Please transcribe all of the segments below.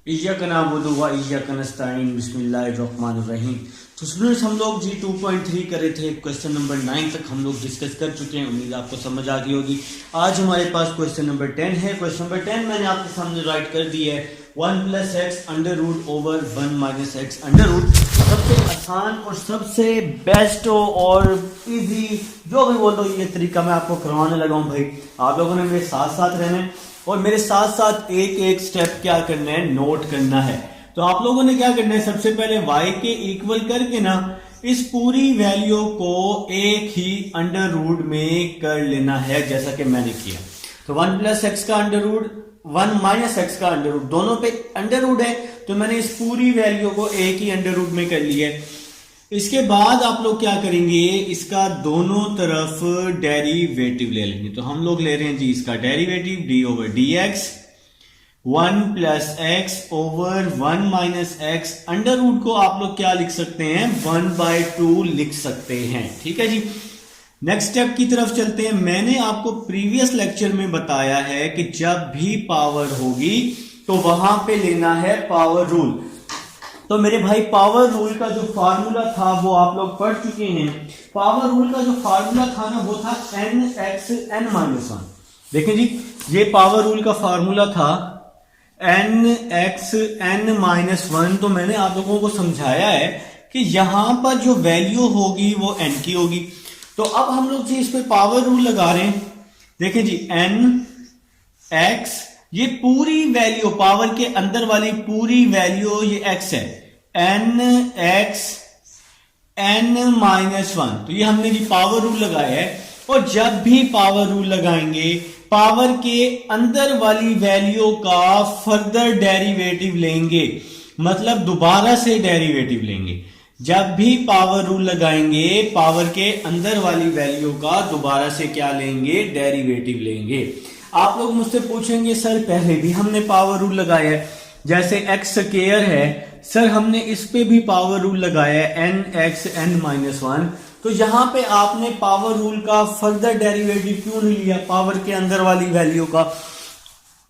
इय्याक नअबुदु व इय्याक नस्तईन बिस्मिल्लाहिर्रहमानिर्रहीम। तो स्टूडेंट्स हम लोग जी 2.3 कर रहे थे, क्वेश्चन नंबर 9 तक हम लोग डिस्कस कर चुके हैं। उम्मीद आपको समझ आ गई होगी। आज हमारे पास क्वेश्चन नंबर 10 है। क्वेश्चन नंबर 10 मैंने आपके सामने राइट कर दिया है। 1 plus x under root over 1 minus x under root. सबसे आसान और सबसे बेस्ट और इजी जो भी बोल दो ये तरीका मैं आपको करवाने लगा हूँ भाई। आप लोगों ने मेरे साथ साथ रहना है और मेरे साथ साथ एक एक स्टेप क्या करना है, नोट करना है। तो आप लोगों ने क्या करना है, सबसे पहले y के इक्वल करके ना इस पूरी वैल्यू को एक ही अंडर रूट में कर लेना है, जैसा कि मैंने किया। तो 1 प्लस एक्स का अंडर रूट 1 माइनस एक्स का अंडर रूट, दोनों पे अंडर रूट है, तो मैंने इस पूरी वैल्यू को एक ही अंडर रूट में कर लिया है। इसके बाद आप लोग क्या करेंगे, इसका दोनों तरफ डेरिवेटिव ले लेंगे। तो हम लोग ले रहे हैं जी इसका derivative d over d x, 1 plus x over 1 minus x under root को आप लोग क्या लिख सकते हैं, 1/2 लिख सकते हैं। ठीक है जी। नेक्स्ट स्टेप की तरफ चलते हैं। मैंने आपको प्रीवियस लेक्चर में बताया है कि जब भी पावर होगी तो वहां पे लेना है पावर रूल। तो मेरे भाई पावर रूल का जो फार्मूला था वो आप लोग पढ़ चुके हैं। पावर रूल का जो फार्मूला था ना वो था n(x(n-1)। देखें जी, ये पावर रूल का फार्मूला था n(x(n-1)। तो मैंने आप लोगों को समझाया है कि यहां पर जो वैल्यू होगी वो n की होगी। तो अब हम लोग जी इस पे पावर रूल लगा रहे हैं। देखें जी, n(x), ये पूरी वैल्यू पावर के अंदर वाली पूरी वैल्यू ये x है, n(x(n-1)। तो ये हमने जी पावर रूल लगाया है। और जब भी पावर रूल लगाएंगे पावर के अंदर वाली वैल्यू का फर्दर डेरिवेटिव लेंगे, मतलब दोबारा से डेरिवेटिव लेंगे। जब भी पावर रूल लगाएंगे पावर के अंदर वाली वैल्यू का दोबारा से क्या लेंगे, डेरिवेटिव लेंगे। आप लोग मुझसे पूछेंगे सर पहले भी हमने पावर रूल लगाया है, जैसे एक्स स्क्वायर है सर हमने इस पे भी पावर रूल लगाया है n(x(n-1)। तो यहां पे आपने पावर रूल का फर्दर डेरिवेटिव क्यों नहीं लिया पावर के अंदर वाली वैल्यू का।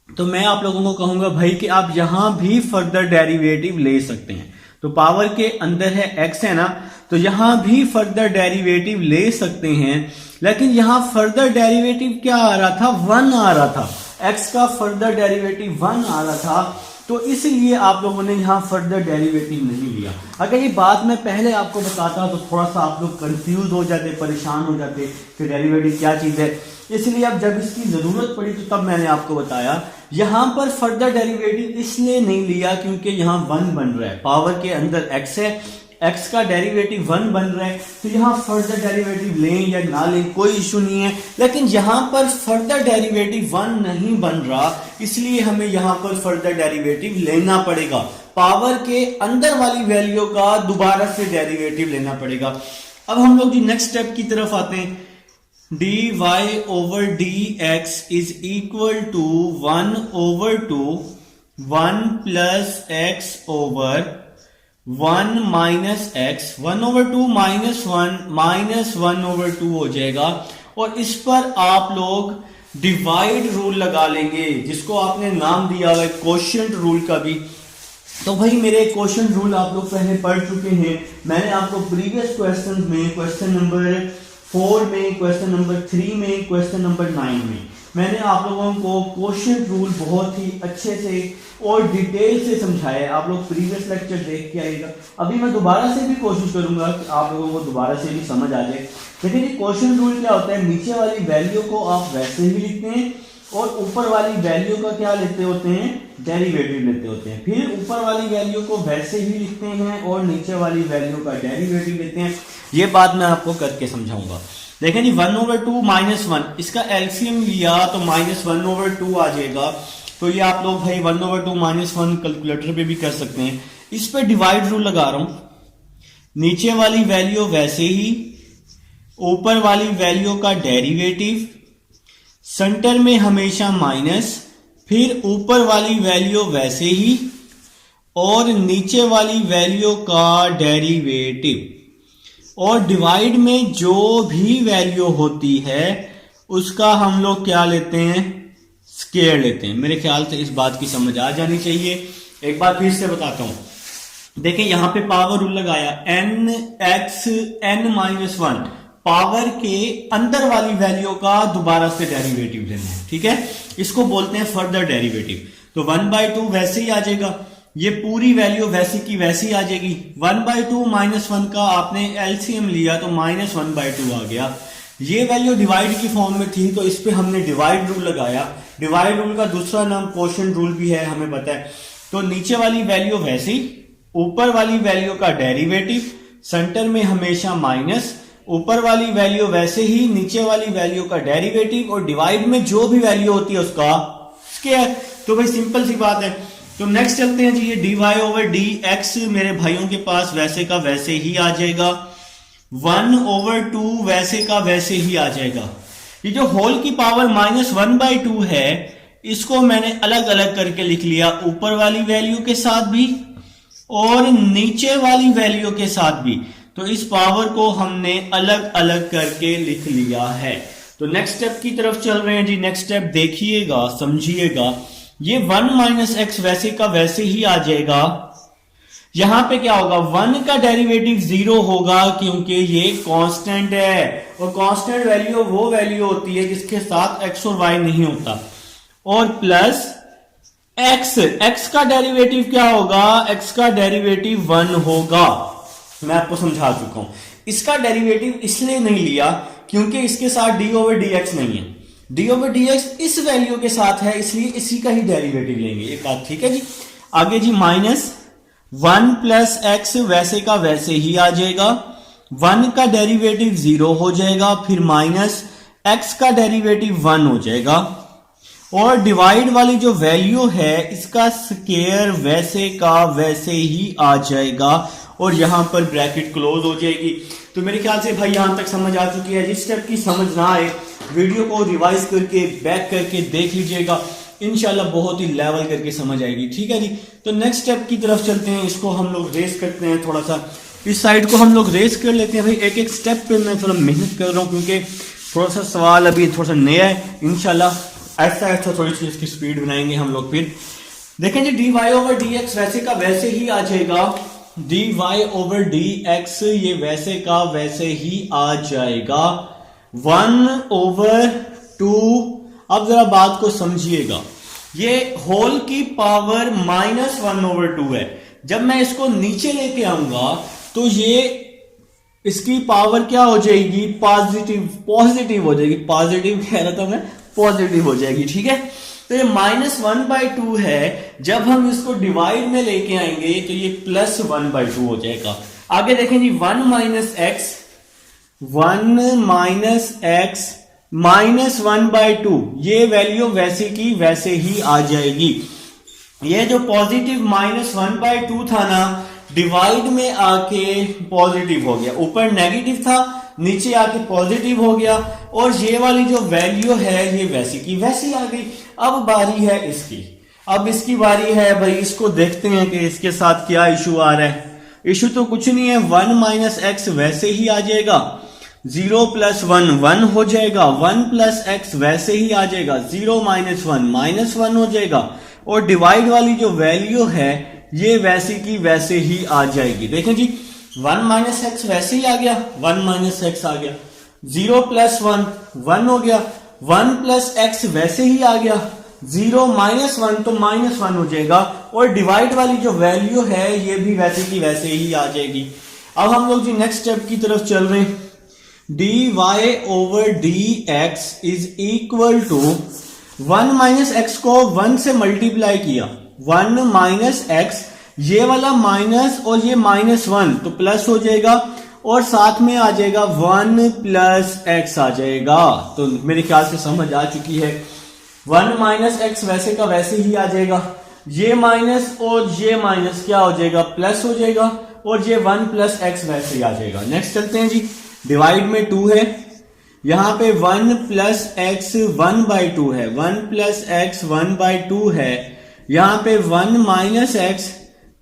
तो मैं आप लोगों को कहूंगा भाई कि आप यहां भी फर्दर डेरिवेटिव ले सकते हैं। तो पावर के अंदर है x है ना, तो यहां भी फर्दर डेरिवेटिव ले सकते हैं। लेकिन यहां फर्दर डेरिवेटिव क्या आ रहा था, 1 आ रहा था। x का फर्दर डेरिवेटिव 1 आ रहा था, तो इसलिए आप लोगों ने यहां फर्दर डेरिवेटिव नहीं लिया। अगर ये बात मैं पहले आपको बताता तो थोड़ा सा आप लोग कंफ्यूज हो जाते, परेशान हो जाते कि डेरिवेटिव क्या चीज है। इसलिए अब जब इसकी जरूरत पड़ी तो तब मैंने आपको बताया। यहां पर फर्दर डेरिवेटिव इसलिए नहीं लिया क्योंकि यहां 1 बन रहा है, पावर के अंदर x है, x का डेरिवेटिव 1 बन रहा है। तो यहां फर्दर डेरिवेटिव लें या ना लें कोई इशू नहीं है। लेकिन यहां पर फर्दर डेरिवेटिव 1 नहीं बन रहा, इसलिए हमें यहां पर फर्दर डेरिवेटिव लेना पड़ेगा। पावर के अंदर वाली वैल्यू का दोबारा से डेरिवेटिव लेना पड़ेगा। अब हम लोग जी नेक्स्ट स्टेप की तरफ आते हैं। dy over dx is equal to 1/2 1 plus x over 1 minus x, 1/2 minus 1 minus 1/2 हो जाएगा। और इस पर आप लोग डिवाइड रूल लगा लेंगे, जिसको आपने नाम दिया हुआ है कोशिएंट रूल का भी। तो भाई मेरे कोशिएंट रूल आप लोग पहले पढ़ चुके हैं। मैंने आपको प्रीवियस क्वेश्चन में, क्वेश्चन नंबर 4 में, क्वेश्चन नंबर 3 में, क्वेश्चन नंबर 9 में मैंने आप लोगों को कोशिएंट रूल बहुत ही अच्छे से और डिटेल से समझाया है। आप लोग प्रीवियस लेक्चर देख के आइएगा। अभी मैं दोबारा से भी कोशिश करूंगा कि आप लोगों को दोबारा से भी समझ आ जाए। लेकिन ये कोशिएंट रूल क्या होता है, नीचे वाली वैल्यू को आप वैसे ही लिखते हैं और ऊपर वाली वैल्यू का क्या लेते होते हैं, डेरिवेटिव लेते होते हैं। फिर ऊपर वाली वैल्यू को वैसे ही लिखते हैं और नीचे वाली वैल्यू का डेरिवेटिव लेते हैं। ये बात मैं आपको करके समझाऊंगा। देखें जी, 1/2 माइनस 1, इसका एलसीएम लिया तो -1/2 आ जाएगा। तो ये आप लोग भाई 1/2 माइनस 1 कैलकुलेटर पे भी कर सकते हैं। इस पे डिवाइड रूल लगा रहा हूं। नीचे वाली वैल्यू वैसे ही, ऊपर वाली वैल्यू का डेरिवेटिव, सेंटर में हमेशा माइनस, फिर ऊपर वाली वैल्यू वैसे ही और नीचे वाली वैल्यू का डेरिवेटिव। और डिवाइड में जो भी वैल्यू होती है उसका हम लोग क्या लेते हैं, स्क्वायर लेते हैं। मेरे ख्याल से इस बात की समझ आ जानी चाहिए। एक बार फिर से बताता हूं। देखिए यहां पे पावर रूल लगाया, n x n minus one, power के अंदर वाली वैल्यू का दोबारा से डेरिवेटिव लेना है, ठीक है, इसको बोलते हैं फर्दर डेरिवेटिव। तो 1/2 वैसे ही आ जाएगा, ये पूरी वैल्यू वैसी की वैसी आ जाएगी। 1/2 -1 का आपने एलसीएम लिया तो -1/2 आ गया। ये वैल्यू डिवाइड की फॉर्म में थी तो इस पे हमने डिवाइड रूल लगाया। डिवाइड रूल का दूसरा नाम क्वोशिएंट रूल भी है, हमें पता है। तो नीचे वाली वैल्यू वैसी, ऊपर वाली वैल्यू का डेरिवेटिव, सेंटर में हमेशा माइनस, ऊपर वाली वैल्यू वैसे ही, नीचे वाली वैल्यू का डेरिवेटिव, और डिवाइड में जो भी वैल्यू होती है उसका स्क्वायर। तो भाई सिंपल सी बात है। तो नेक्स्ट चलते हैं जी, ये dy/dx मेरे भाइयों के पास वैसे का वैसे ही आ जाएगा, 1/2 वैसे का वैसे ही आ जाएगा। ये जो होल की पावर -1/2 है इसको मैंने अलग अलग करके लिख लिया, ऊपर वाली वैल्यू के साथ भी और नीचे वाली वैल्यू के साथ भी। तो इस पावर को हमने अलग अलग करके लिख लिया है। तो नेक्स्ट स्टेप की तरफ चल रहे हैं जी। नेक्स्ट स्टेप देखिएगा, समझिएगा। ये 1 - x वैसे का वैसे ही आ जाएगा। यहां पे क्या होगा, 1 का डेरिवेटिव 0 होगा क्योंकि ये कांस्टेंट है, और कांस्टेंट वैल्यू वो वैल्यू होती है जिसके साथ x और y नहीं होता। और प्लस x का डेरिवेटिव क्या होगा, x का डेरिवेटिव 1 होगा। मैं आपको समझा चुका हूं। इसका डेरिवेटिव इसलिए नहीं लिया क्योंकि इसके साथ d/dx नहीं है। d/dx इस वैल्यू के साथ है, इसलिए इसी का ही डेरिवेटिव लेंगे, एक बात ठीक है जी। आगे जी, -1 + x वैसे का वैसे ही आ जाएगा, 1 का डेरिवेटिव 0 हो जाएगा, फिर -x का डेरिवेटिव 1 हो जाएगा, और डिवाइड वाली जो वैल्यू है इसका स्क्वायर वैसे का वैसे ही आ जाएगा, और यहां पर ब्रैकेट क्लोज हो जाएगी। तो मेरे ख्याल से भाई यहां तक समझ आ चुकी है। जिस स्टेप की समझ ना आए वीडियो को रिवाइज करके बैक करके देख लीजिएगा, इंशाल्लाह बहुत ही लेवल करके समझ आएगी, ठीक है जी। तो नेक्स्ट स्टेप की तरफ चलते हैं। इसको हम लोग रेस करते हैं, थोड़ा सा इस साइड को हम लोग रेस कर लेते हैं। भाई एक एक स्टेप पे मैं थोड़ा मेहनत कर रहा हूं क्योंकि थोड़ा सा सवाल अभी थोड़ा सा नया है। इंशाल्लाह ऐसा ऐसा थोड़ी सी इसकी स्पीड बनाएंगे हम लोग। फिर देखें जी, dy/dx वैसे का वैसे ही आ जाएगा, dy/dx ये वैसे का वैसे ही आ जाएगा, 1/2। अब जरा बात को समझिएगा, ये होल की पावर -1/2 है। जब मैं इसको नीचे लेके आऊंगा तो ये इसकी पावर क्या हो जाएगी, पॉजिटिव हो जाएगी। पॉजिटिव कह रहा था मैं, पॉजिटिव हो जाएगी, ठीक है। तो ये -1/2 है, जब हम इसको डिवाइड में लेके आएंगे तो ये +1/2 हो जाएगा। आगे देखें जी, 1 - x -1/2 ये वैल्यू वैसे की वैसे ही आ जाएगी। ये जो पॉजिटिव -1/2 था ना, डिवाइड में आके पॉजिटिव हो गया, ऊपर नेगेटिव था नीचे आके पॉजिटिव हो गया, और ये वाली जो वैल्यू है ये वैसी की वैसी आ गई। अब बारी है इसकी, अब इसकी बारी है भाई, इसको देखते हैं कि इसके साथ क्या इशू आ रहा है। इशू तो कुछ नहीं है, 1 - x वैसे ही आ जाएगा, 0 + 1 1 हो जाएगा, 1 + x वैसे ही आ जाएगा, 0 - 1 -1 हो जाएगा, और डिवाइड वाली जो वैल्यू है ये वैसी की वैसे ही आ जाएगी। देखें जी, 1 - x वैसे ही आ गया, 1 - x आ गया, 0 + 1 1 हो गया, 1 + x वैसे ही आ गया, 0 - 1 तो -1 हो जाएगा, और डिवाइड वाली जो वैल्यू है ये भी वैसे की वैसे ही आ जाएगी। अब हम लोग जी नेक्स्ट स्टेप की तरफ चल रहे हैं। dy/dx = 1 - x को 1 से मल्टीप्लाई किया, 1 - x, ये वाला माइनस और ये -1 तो प्लस हो जाएगा, और साथ में आ जाएगा 1 + x आ जाएगा। तो मेरे ख्याल से समझ आ चुकी है। 1 - x वैसे का वैसे ही आ जाएगा, ये माइनस और ये माइनस क्या हो जाएगा, प्लस हो जाएगा, और ये 1 + x वैसे ही आ जाएगा। नेक्स्ट चलते हैं जी, डिवाइड में 2 है, यहां पे 1 + x 1/2 है, 1 + x 1/2 है, यहां पे 1 - x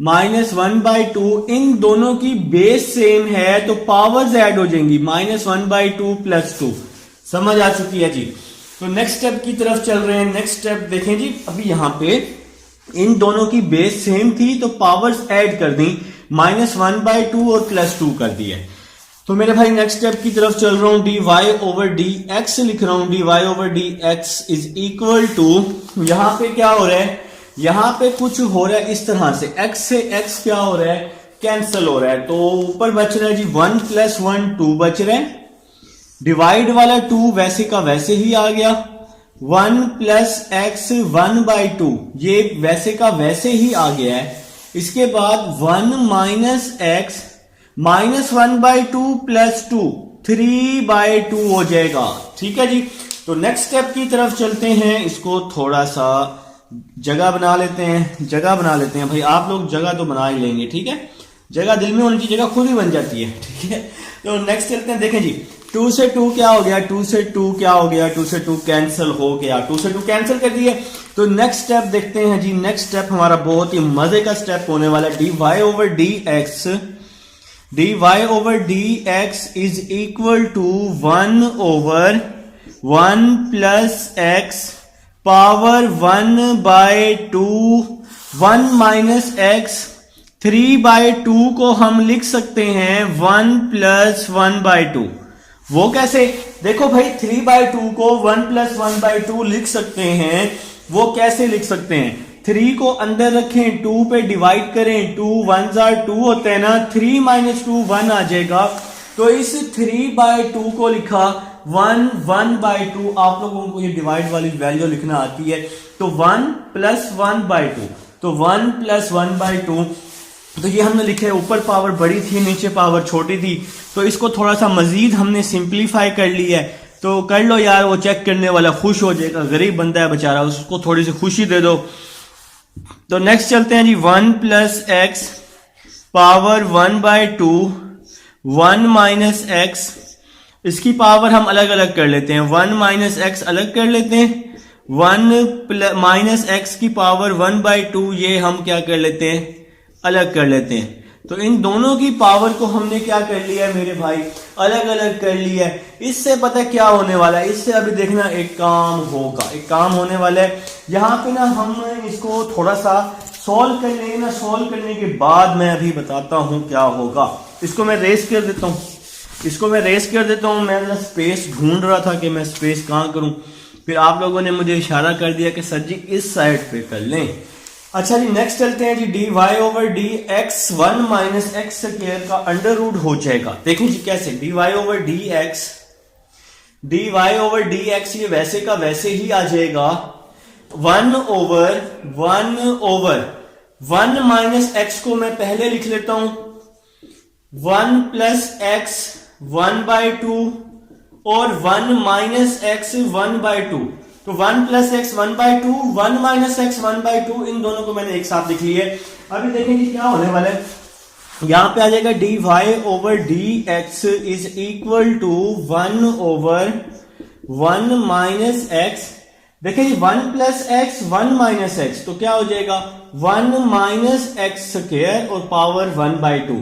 -1/2, इन दोनों की बेस सेम है तो पावर्स ऐड हो जाएंगी, -1/2 + 2। समझ आ चुकी है जी। तो नेक्स्ट स्टेप की तरफ चल रहे हैं। नेक्स्ट स्टेप देखें जी, अभी यहां पे इन दोनों की बेस सेम थी तो पावर्स ऐड कर दी, -1/2 और +2 कर दिए। तो मेरे भाई नेक्स्ट स्टेप की तरफ चल रहा हूं, dy/dx लिख रहा हूं, dy/dx इज इक्वल टू, यहां पे क्या हो रहा है, यहां पे कुछ हो रहा है इस तरह से, x से x क्या हो रहा है, कैंसिल हो रहा है। तो ऊपर बच रहा है जी 1 + 1 2 बच रहे हैं, डिवाइड वाला 2 वैसे का वैसे ही आ गया, 1 + x 1/2 ये वैसे का वैसे ही आ गया है। इसके बाद 1 - x -1/2 + 2 3/2 हो जाएगा। ठीक है जी। तो नेक्स्ट स्टेप की तरफ चलते हैं, इसको थोड़ा सा जगह बना लेते हैं भाई, आप लोग जगह तो बना ही लेंगे, ठीक है, जगह दिल में होनी चाहिए, जगह खुद ही बन जाती है, ठीक है। तो नेक्स्ट चलते हैं, देखें जी 2 से 2 क्या हो गया, 2 से 2 क्या हो गया, 2 से 2 कैंसिल हो गया, 2 से 2 कैंसिल कर दिए। तो नेक्स्ट स्टेप देखते हैं जी, नेक्स्ट स्टेप हमारा बहुत ही मजे का स्टेप होने वाला है, dy/dx is equal to 1/1 + x power 1/2, 1 - x 3/2 को हम लिख सकते हैं 1 + 1/2। वो कैसे, देखो भाई 3/2 को 1 + 1/2 लिख सकते हैं, वो कैसे लिख सकते हैं, 3 को अंदर रखें, 2 पे डिवाइड करें, 2 1s are 2 होते हैं ना, 3 - 2 1 आ जाएगा। तो इस 3/2 को लिखा 1/2, आप लोगों को ये डिवाइड वाली वैल्यू लिखना आती है, तो 1 + 1/2, तो 1 + 1/2, तो ये हमने लिखा है, ऊपर पावर बड़ी थी नीचे पावर छोटी थी, तो इसको थोड़ा सा मजीद हमने सिंप्लीफाई कर लिया है। तो कर लो यार, वो चेक करने वाला खुश हो जाएगा, गरीब बंदा है बेचारा, उसको थोड़ी सी खुशी दे दो। तो नेक्स्ट चलते हैं जी, 1 + x पावर 1/2, 1 - x, इसकी पावर हम अलग अलग कर लेते हैं, 1 - x अलग कर लेते हैं, 1 - x की पावर 1/2 ये हम क्या कर लेते हैं, अलग कर लेते हैं। तो इन दोनों की पावर को हमने क्या कर लिया है मेरे भाई, अलग अलग कर लिया है। इससे पता क्या होने वाला है, इससे अभी देखना एक काम होगा, एक काम होने वाला है। यहाँ पे ना हम इसको थोड़ा सा सॉल्व कर लेंगे ना, सॉल्व करने के बाद मैं अभी बताता हूँ क्या होगा। इसको मैं रेस कर देता हूँ, मैं जरा स्पेस ढूंढ रहा था कि मैं स्पेस कहाँ करूँ, फिर आप लोगों ने मुझे इशारा कर दिया कि सर जी इस साइड पे कर लें। अच्छा जी नेक्स्ट चलते हैं जी, dy/dx 1 - x² का अंडर रूट हो जाएगा। देखिए जी कैसे, dy/dx ये वैसे का वैसे ही आ जाएगा, 1/1 - x को मैं पहले लिख लेता हूं, 1 + x 1/2 और 1 - x 1/2, तो 1 + x 1/2, 1 - x 1/2, इन दोनों को मैंने एक साथ लिख लिया है। अभी देखेंगे क्या होने वाला है, यहां पे आ जाएगा dy/dx is equal to 1/1 - x। देखिए 1 + x 1 - x, तो क्या हो जाएगा 1 - x² और पावर 1/2।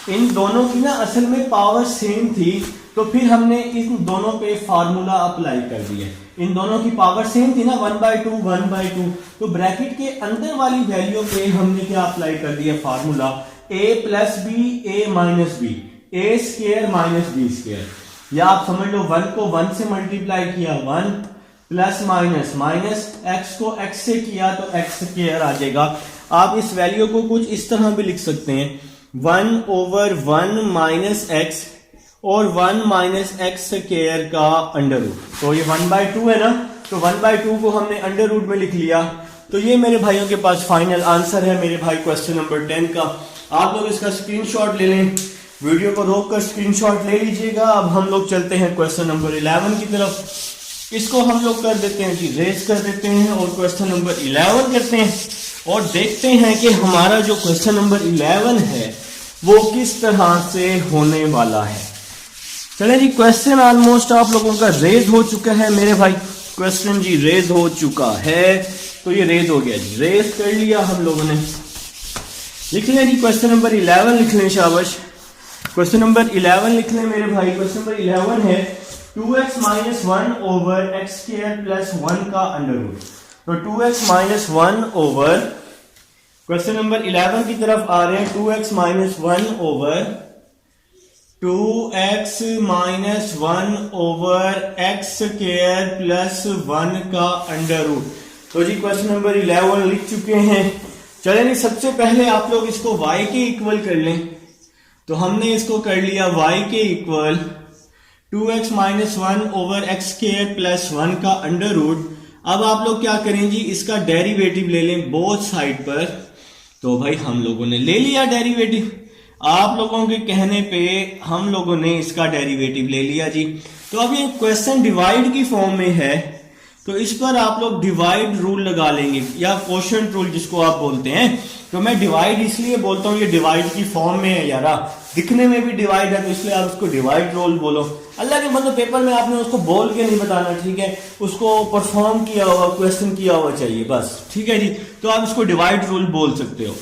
इन दोनों की ना असल में पावर सेम थी, तो फिर हमने इन दोनों पे फार्मूला अप्लाई कर दिया। इन दोनों की पावर सेम थी ना, 1/2 1/2, तो ब्रैकेट के अंदर वाली वैल्यू पे हमने क्या अप्लाई कर दिया, formula a + b a - b, a² - b², या आप समझ लो 1 को 1 से मल्टीप्लाई किया 1 ± x को x से किया तो x² आ जाएगा। आप इस वैल्यू को कुछ इस तरह भी लिख सकते हैं, 1/1 - x और 1 - x² का अंडर रूट, तो ये 1/2 है ना, तो 1/2 को हमने अंडर रूट में लिख लिया। तो ये मेरे भाइयों के पास फाइनल आंसर है मेरे भाई क्वेश्चन नंबर 10 का। आप लोग इसका स्क्रीनशॉट ले लें, वीडियो को रोककर स्क्रीनशॉट ले लीजिएगा। अब हम लोग चलते हैं क्वेश्चन नंबर 11 की तरफ। इसको हम लोग कर देते हैं जी, रेस कर देते हैं और क्वेश्चन नंबर 11 करते हैं और देखते हैं कि हमारा जो क्वेश्चन नंबर 11 है वो किस तरह से होने वाला है। चले जी, क्वेश्चन ऑलमोस्ट आप लोगों का रेज हो चुका है मेरे भाई, क्वेश्चन जी रेज हो चुका है, तो ये रेज हो गया जी, रेज कर लिया हम लोगों ने। लिख लें जी क्वेश्चन नंबर 11 लिख लें, शाबाश। क्वेश्चन नंबर 11 लिख लें मेरे भाई। क्वेश्चन नंबर 11 है 2x - 1 / x² + 1 का अंडर रूट। तो 2x - 1 / क्वेश्चन नंबर 11 की तरफ आ रहे हैं। 2x minus one over x square plus 1 का अंडर रूट। तो जी क्वेश्चन नंबर 11 लिख चुके हैं। चले नहीं, सबसे पहले आप लोग इसको y के इक्वल कर लें। तो हमने इसको कर लिया y के equal 2x minus one over x square plus 1 का अंडर रूट। अब आप लोग क्या करें जी, इसका डेरिवेटिव ले लें बोथ साइड पर। तो भाई हम लोगों ने ले लिया डेरिवेटिव, आप लोगों के कहने पे हम लोगों ने इसका डेरिवेटिव ले लिया जी। तो अब ये क्वेश्चन डिवाइड की फॉर्म में है, तो इस पर आप लोग डिवाइड रूल लगा लेंगे या क्वोशंट रूल जिसको आप बोलते हैं। तो मैं डिवाइड इसलिए बोलता हूँ, ये डिवाइड की फॉर्म में है यारा, दिखने में भी डिवाइड है, तो इसलिए आप उसको डिवाइड रूल बोलो। अल्लाह के मतलब पेपर में आपने उसको बोल के नहीं बताना, ठीक है, उसको परफॉर्म किया हुआ क्वेश्चन किया हुआ चाहिए बस, ठीक है जी। तो आप इसको डिवाइड रूल बोल सकते हो।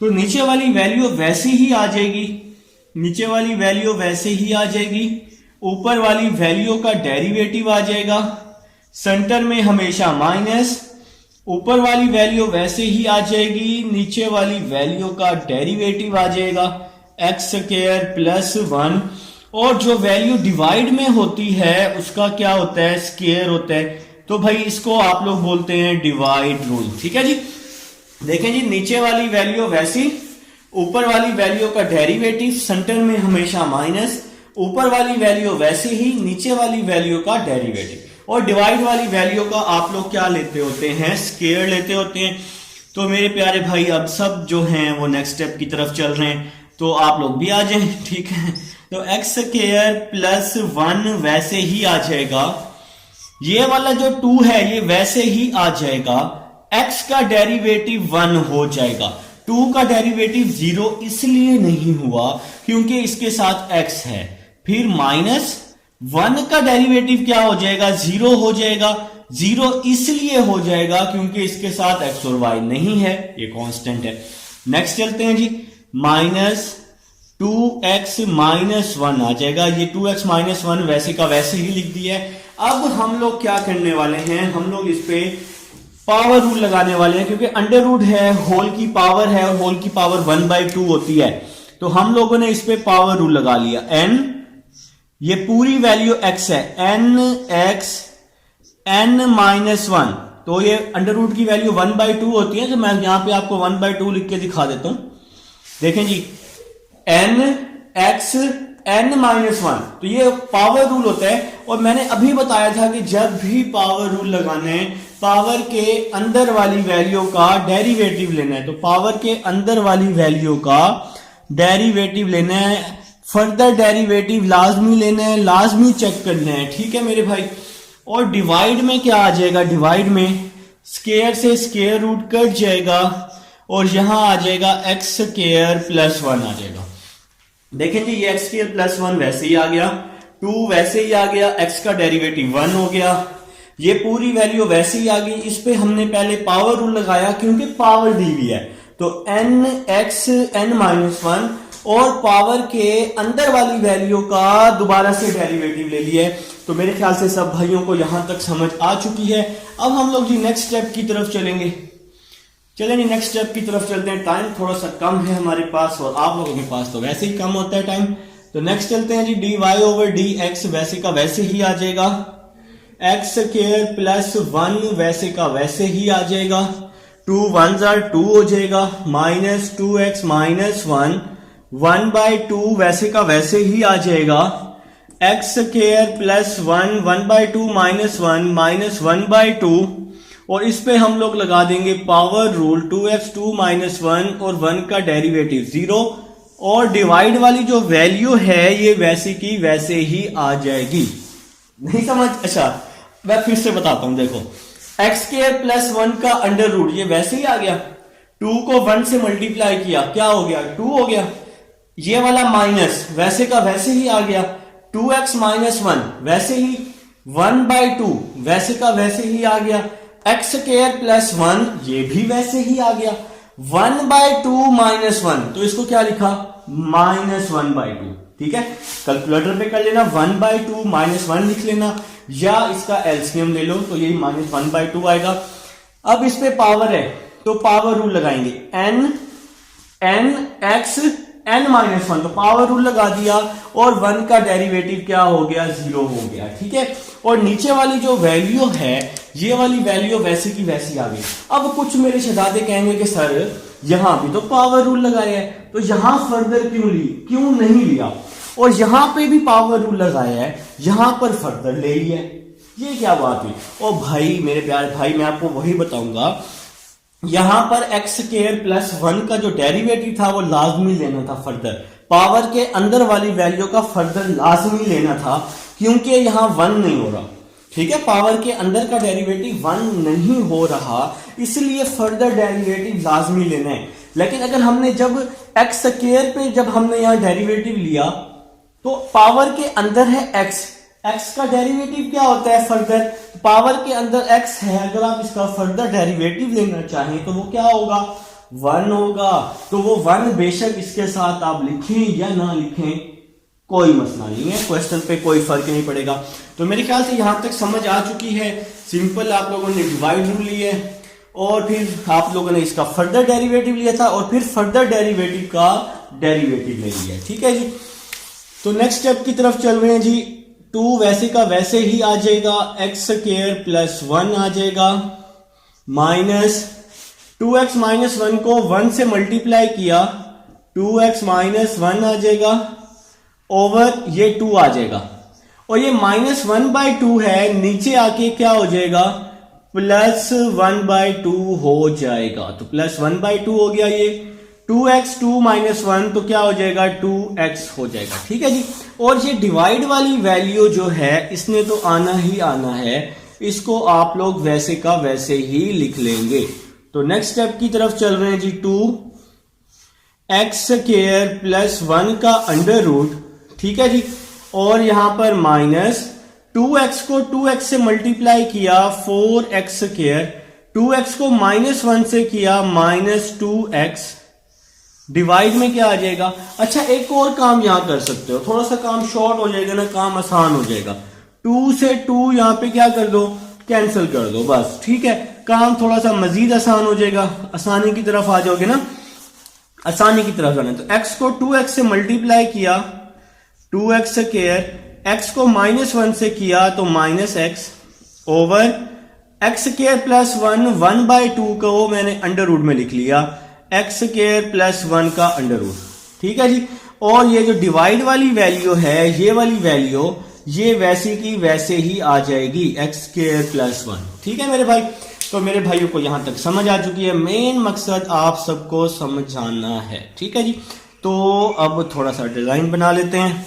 तो नीचे वाली वैल्यू वैसे ही आ जाएगी, नीचे वाली वैल्यू वैसे ही आ जाएगी, ऊपर वाली वैल्यू का डेरिवेटिव आ जाएगा, सेंटर में हमेशा माइनस, ऊपर वाली वैल्यू वैसे ही आ जाएगी, नीचे वाली वैल्यू का डेरिवेटिव आ जाएगा एक्स स्क्वायर प्लस 1, और जो वैल्यू डिवाइड में होती है उसका क्या होता है, स्क्वायर होता है। तो भाई इसको आप लोग बोलते हैं डिवाइड रूल, ठीक है जी। देखें जी, नीचे वाली वैल्यू वैसी, ऊपर वाली वैल्यू का डेरिवेटिव, सेंटर में हमेशा माइनस, ऊपर वाली वैल्यू वैसे ही, नीचे वाली वैल्यू का डेरिवेटिव। और डिवाइड वाली वैल्यू का आप लोग क्या लेते होते हैं, स्क्वायर लेते होते हैं। तो मेरे प्यारे भाई अब सब जो हैं वो नेक्स्ट स्टेप की तरफ चल रहे हैं, तो आप लोग भी आ जाएं, ठीक है। तो एक्स स्क्वायर प्लस 1 वैसे ही आ जाएगा, ये वाला जो 2 है ये वैसे ही आ जाएगा, x का डेरिवेटिव 1 हो जाएगा। 2 का डेरिवेटिव 0 इसलिए नहीं हुआ क्योंकि इसके साथ x है, फिर माइनस 1 का डेरिवेटिव क्या हो जाएगा, 0 हो जाएगा। 0 इसलिए हो जाएगा क्योंकि इसके साथ x और y नहीं है, ये कांस्टेंट है। नेक्स्ट चलते हैं जी, माइनस 2x माइनस 1 आ जाएगा, ये 2x माइनस 1 वैसे का वैसे ही लिख दिया है। अब हम लोग क्या करने वाले हैं, हम लोग इस पे पावर रूल लगाने वाले हैं, क्योंकि अंडर रूट है, होल की पावर है, और होल की पावर 1/2 होती है। तो हम लोगों ने इस पे पावर रूल लगा लिया। n, ये पूरी वैल्यू x है, nx n माइनस 1, तो ये अंडर रूट की वैल्यू 1/2 होती है। तो मैं यहां पे आपको 1/2 लिख के दिखा देता हूं। देखें जी, nx n माइनस 1, तो ये पावर रूल होता है। और मैंने अभी बताया था कि जब भी पावर रूल लगाना है, पावर के अंदर वाली वैल्यू का डेरिवेटिव लेना है। तो पावर के अंदर वाली वैल्यू का डेरिवेटिव लेना है, फर्दर डेरिवेटिव लाजमी लेना है, लाजमी चेक करना है, ठीक है मेरे भाई। और डिवाइड में क्या आ जाएगा, डिवाइड में स्क्वायर से स्क्वायर रूट कट जाएगा, और यहां आ जाएगा एक्स स्क्वायर प्लस 1 आ जाएगा। देखें जी, ये एक्स स्क्वायर प्लस 1 वैसे ही आ गया, 2 वैसे ही आ गया, एक्स का डेरिवेटिव 1 हो गया, ये पूरी वैल्यू वैसे ही आ गई। इस पे हमने पहले पावर रूल लगाया क्योंकि पावर दी हुई है, तो n x n माइनस 1, और पावर के अंदर वाली वैल्यू का दोबारा से डेरिवेटिव ले लिया। तो मेरे ख्याल से सब भाइयों को यहां तक समझ आ चुकी है। अब हम लोग जी नेक्स्ट स्टेप की तरफ चलेंगे। चलें जी नेक्स्ट स्टेप की तरफ चलते हैं। टाइम थोड़ा सा कम है हमारे पास, और आप लोगों के पास तो वैसे ही कम होता है टाइम। तो नेक्स्ट चलते हैं जी, dy ओवर dx वैसे का वैसे ही आ जाएगा, एक्स स्क्वायर प्लस 1 वैसे का वैसे ही आ जाएगा, 2 1s are 2 हो जाएगा, माइनस 2x माइनस 1 1/2 वैसे का वैसे ही आ जाएगा, x square plus 1 1/2 minus 1 minus 1/2, और इस पे हम लोग लगा देंगे पावर रूल, 2x 2 माइनस 1 और 1 का डेरिवेटिव 0, और डिवाइड वाली जो वैल्यू है ये वैसे की वैसे ही आ जाएगी। नहीं समझ? अच्छा मैं फिर से बताता हूं, देखो एक्स स्क्वायर प्लस 1 का अंडर रूट ये वैसे ही आ गया, 2 को 1 से मल्टीप्लाई किया क्या हो गया, 2 हो गया। ये वाला माइनस वैसे का वैसे ही आ गया, 2x माइनस 1 वैसे ही, 1/2 वैसे का वैसे ही आ गया, एक्स स्क्वायर प्लस 1 ये भी वैसे ही आ गया, 1/2 माइनस 1, तो इसको क्या लिखा, माइनस 1/2। ठीक है, कैलकुलेटर पे कर लेना, 1/2 माइनस 1 लिख लेना, या इसका एलसीएम ले लो तो यही माइनस 1/2 आएगा। अब इस पे पावर है तो पावर रूल लगाएंगे, n x n minus one, तो पावर रूल लगा दिया और 1 का डेरिवेटिव क्या हो गया, 0 हो गया। ठीक है, और नीचे वाली जो वैल्यू है, ये वाली वैल्यू वैसी की वैसी आ गई। अब कुछ मेरे शहजादे कहेंगे कि सर यहां भी तो पावर रूल लगाया है, तो यहां फर्दर क्यों नहीं लिया, और यहां पे भी पावर रूल लगाया है, यहां पर फर्दर ले लिया, ये क्या बात हुई। और भाई मेरे प्यारे भाई, मैं आपको वही बताऊंगा, यहां पर एक्स स्क्वायर प्लस 1 का जो डेरिवेटिव था वो लाजमी लेना था फर्दर, पावर के अंदर वाली वैल्यू का फर्दर लाजमी लेना था, क्योंकि यहां 1 नहीं हो रहा। ठीक है, पावर के अंदर का डेरिवेटिव 1 नहीं हो रहा, इसलिए फर्दर डेरिवेटिव लाजमी लेना है। लेकिन अगर हमने जब एक्स स्क्वायर पे जब हमने यहां डेरिवेटिव लिया, तो पावर के अंदर है एक्स का डेरिवेटिव क्या होता है, फर्दर। पावर के अंदर एक्स है, अगर आप इसका फर्दर डेरिवेटिव लेना चाहें तो वो क्या होगा, 1 होगा। तो वो 1 बेशक इसके साथ आप लिखें या ना लिखें, कोई मसला नहीं है, क्वेश्चन पे कोई फर्क नहीं पड़ेगा। तो मेरे ख्याल से यहां तक समझ आ चुकी है। सिंपल आप लोगों ने डिवाइड रूल लिए और फिर आप लोगों ने इसका फर्दर डेरिवेटिव लिया था और फिर फर्दर डेरिवेटिव का डेरिवेटिव ले लिया। ठीक है जी, तो नेक्स्ट स्टेप की तरफ चल रहे हैं जी। 2 वैसे का वैसे ही आ जाएगा, एक्स स्क्वायर प्लस 1 आ जाएगा, माइनस 2x माइनस 1 को 1 से मल्टीप्लाई किया, 2x माइनस 1 आ जाएगा, ओवर ये 2 आ जाएगा, और ये -1/2 है, नीचे आके क्या हो जाएगा, +1/2 हो जाएगा। तो +1/2 हो गया, ये 2x 2 माइनस 1 तो क्या हो जाएगा, 2x हो जाएगा। ठीक है जी, और ये डिवाइड वाली वैल्यू जो है इसने तो आना ही आना है, इसको आप लोग वैसे का वैसे ही लिख लेंगे। तो नेक्स्ट स्टेप की तरफ चल रहे हैं जी। 2x स्क्वायर प्लस 1 का अंडर रूट, ठीक है जी, और यहां पर माइनस 2x को 2x से मल्टीप्लाई किया, 4x स्क्वायर, 2x को -1 से किया, -2x, डिवाइड में क्या आ जाएगा। अच्छा, एक और काम यहां कर सकते हो, थोड़ा सा काम शॉर्ट हो जाएगा ना, काम आसान हो जाएगा। 2 से 2 यहां पे क्या कर दो, कैंसिल कर दो, बस। ठीक है, काम थोड़ा सा मजीद आसान हो जाएगा, आसानी की तरफ आ जाओगे ना, आसानी की तरफ जाना। तो x को 2x से मल्टीप्लाई किया, 2x स्क्वायर, x को -1 से किया तो -x, over x square plus 1/2 को मैंने अंडर रूट में लिख लिया, x स्क्वायर प्लस 1 का अंडर रूट। ठीक है जी, और ये जो डिवाइड वाली वैल्यू है, ये वाली वैल्यू ये वैसे की वैसे ही आ जाएगी, x स्क्वायर प्लस 1। ठीक है मेरे भाई, तो मेरे भाइयों को यहां तक समझ आ चुकी है, मेन मकसद आप सबको समझाना है। ठीक है जी, तो अब थोड़ा सा डिजाइन बना लेते हैं।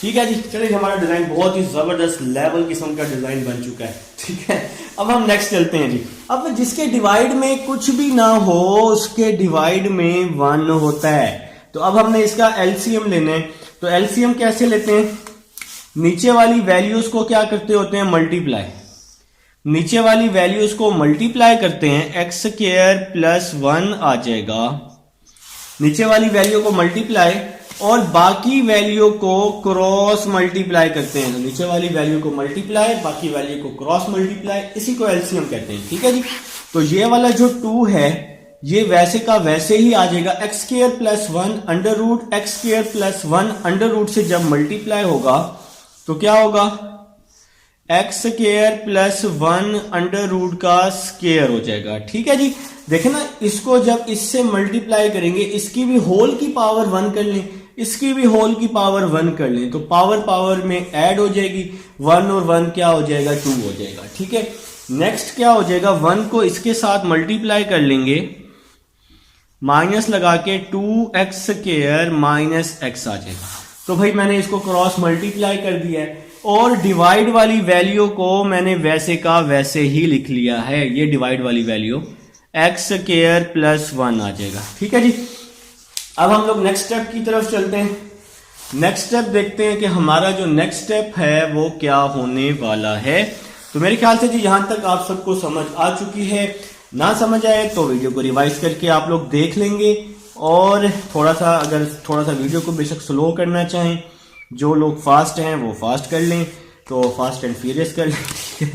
ठीक है जी, चलिए, हमारा डिजाइन बहुत ही जबरदस्त लेवल किस्म का डिजाइन बन चुका है। ठीक है, अब हम नेक्स्ट चलते हैं जी। अब जिसके डिवाइड में कुछ भी ना हो उसके डिवाइड में 1 होता है, तो अब हमने इसका एलसीएम लेना है। तो एलसीएम कैसे लेते हैं, नीचे वाली वैल्यूज को क्या करते होते हैं, मल्टीप्लाई, नीचे वाली वैल्यूज को मल्टीप्लाई करते हैं, एक्स स्क्वायर प्लस 1 आ जाएगा, नीचे वाली वैल्यू को मल्टीप्लाई और बाकी वैल्यू को क्रॉस मल्टीप्लाई करते हैं। तो नीचे वाली वैल्यू को मल्टीप्लाई, बाकी वैल्यू को क्रॉस मल्टीप्लाई, इसी को एलसीएम कहते हैं। ठीक है जी, तो ये वाला जो 2 है ये वैसे का वैसे ही आ जाएगा, x square plus 1 under root x square plus 1 under root से जब मल्टीप्लाई होगा तो क्या होगा, x square plus 1 under root का स्क्वायर हो जाएगा। ठीक है जी, देखे ना, इसको जब इससे मल्टीप्लाई करेंगे, इसकी भी होल की पावर 1 कर लें, इसकी भी होल की पावर 1 कर लें, तो पावर पावर में ऐड हो जाएगी, 1 और 1 क्या हो जाएगा, 2 हो जाएगा। ठीक है, नेक्स्ट क्या हो जाएगा, 1 को इसके साथ मल्टीप्लाई कर लेंगे, माइनस लगा के 2x स्क्वायर माइनस x आ जाएगा। तो भाई मैंने इसको क्रॉस मल्टीप्लाई कर दिया है और डिवाइड वाली वैल्यू को मैंने वैसे का वैसे ही लिख लिया है, ये डिवाइड वाली वैल्यू एक्स स्क्वायर प्लस 1 आ जाएगा। ठीक है जी, अब हम लोग नेक्स्ट स्टेप की तरफ चलते हैं। नेक्स्ट स्टेप देखते हैं कि हमारा जो नेक्स्ट स्टेप है वो क्या होने वाला है। तो मेरे ख्याल से जी यहां तक आप सबको समझ आ चुकी है, ना समझ आए तो वीडियो को रिवाइज करके आप लोग देख लेंगे, और थोड़ा सा अगर थोड़ा सा वीडियो को बेशक स्लो करना चाहें, जो लोग फास्ट हैं वो फास्ट कर लें, तो फास्ट एंड फ्यूरियस कर लें। ठीक है,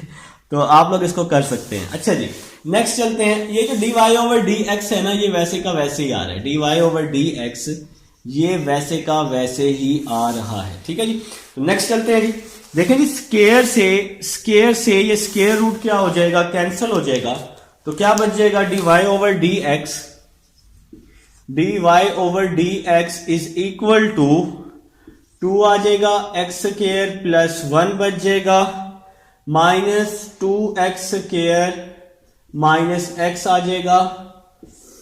तो आप लोग इसको कर सकते हैं। अच्छा जी, नेक्स्ट चलते हैं, ये जो dy ओवर dx है ना, ये वैसे का वैसे ही आ रहा है, dy ओवर dx ये वैसे का वैसे ही आ रहा है, ठीक है जी। तो नेक्स्ट चलते हैं जी, देखें जी, स्केयर से ये स्केयर रूट क्या हो जाएगा, कैंसिल हो जाएगा, तो क्या बच जाएगा, dy over dx is equal to 2 आ जाएगा, एक्स स्केयर प्लस 1 बच जाएगा, minus 2x square minus x आ जाएगा,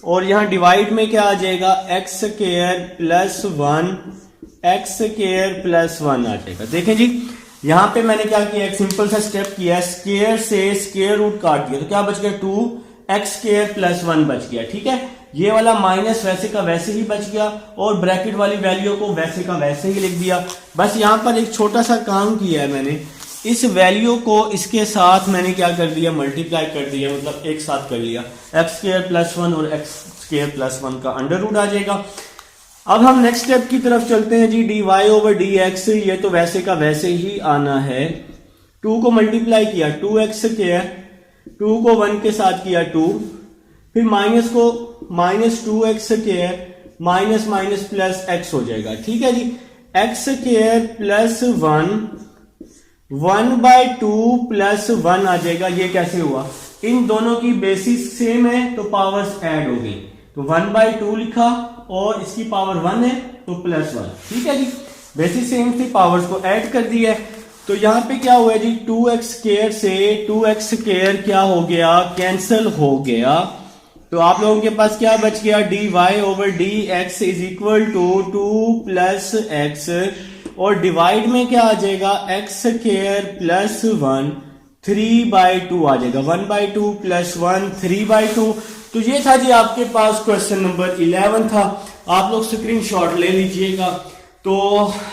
और यहां डिवाइड में क्या आ जाएगा, x square plus 1 x square plus 1 आ जाएगा। देखें जी, यहां पे मैंने क्या किया, एक सिंपल सा स्टेप किया, स्केयर से स्केयर रूट काट दिया, तो क्या बच गया, 2x स्केयर प्लस 1 बच गया, ठीक है। ये वाला माइनस वैसे का वैसे ही बच गया, और ब्रैकेट वाली वैल्यू को वैसे का वैसे ही लिख दिया। बस यहां पर एक छोटा सा काम किया है मैंने, इस वैल्यू को इसके साथ मैंने क्या कर दिया, मल्टीप्लाई कर दिया, मतलब एक साथ कर लिया, एक्स स्क्वायर प्लस 1 और एक्स स्क्वायर प्लस 1 का अंडर रूट आ जाएगा। अब हम नेक्स्ट स्टेप की तरफ चलते हैं जी, dy ओवर dx ये तो वैसे का वैसे ही आना है, 2 को मल्टीप्लाई किया 2x स्क्वायर, 2 को 1 के साथ किया 2, फिर माइनस को minus 2x square minus minus plus x हो जाएगा, ठीक है जी। x स्क्वायर प्लस 1/2 प्लस 1 आ जाएगा। ये कैसे हुआ, इन दोनों की बेसिस सेम है तो पावर्स ऐड हो गई, तो 1/2 लिखा और इसकी पावर 1 है तो प्लस 1, ठीक है जी। बेसिस सेम थी, पावर्स को ऐड कर दिया है, तो यहां पे क्या हुआ जी, 2x स्क्वायर से 2x स्क्वायर क्या हो गया, कैंसिल हो गया, तो आप लोगों के पास क्या बच गया, dy over dx is equal to 2 plus x, और डिवाइड में क्या आ जाएगा, x स्क्वायर प्लस 1 3/2 आ जाएगा, 1/2 प्लस 1 3/2। तो ये था जी आपके पास क्वेश्चन नंबर 11 था, आप लोग स्क्रीनशॉट ले लीजिएगा। तो